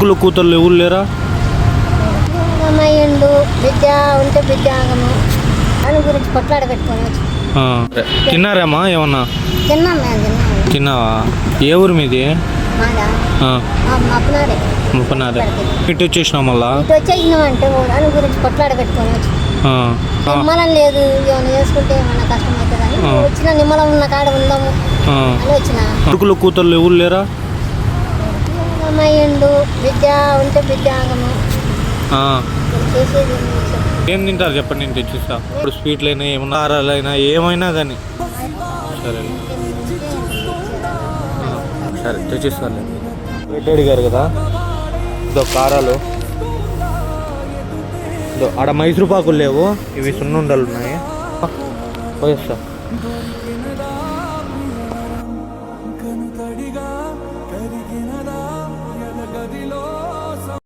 కూతుర్లు ఎవరు లేరా? అమ్మాయిండు బిడ్డ ఉంటే బిడ్డ ఆగము దాని గురించి కొట్లాడ పెట్టుకోవచ్చు. తిన్నారేమ్మా ఏమన్నా? తిన్నాం మేము తిన్నాము. తిన్నావా? ఏ ఊరు మీది? మాదా అప్పనారే ముప్పనారే. ఇటు వచ్చేసినావు మళ్ళా? ఇటు వచ్చేసినామంటే దాని గురించి కొట్లాడ పెట్టుకోవచ్చు. నిమ్మలం లేదు, ఏమైనా చేసుకుంటే ఏమన్నా కష్టం అవుతుందని వచ్చిన నిమ్మలం ఉన్న కాడ ఉందాము అని వచ్చిన. కూతుర్లు ఎవరు లేరా? అమ్మాయిండు బిడ్డ ఉంటే బిడ్డ ఆగము చేసేది. ఏం తింటారు చెప్పండి, నేను తెచ్చిస్తా. ఇప్పుడు స్వీట్లు అయినా ఏమన్నా కారాలైనా ఏమైనా కానీ సరే సరే తెచ్చిస్తాను. రెడ్డి అడిగారు కదా, ఇదో కారాలు, ఇదో ఆడ మైసూరు పాకులు లేవు, ఇవి సున్నుండలు ఉన్నాయి. పోయేస్తా.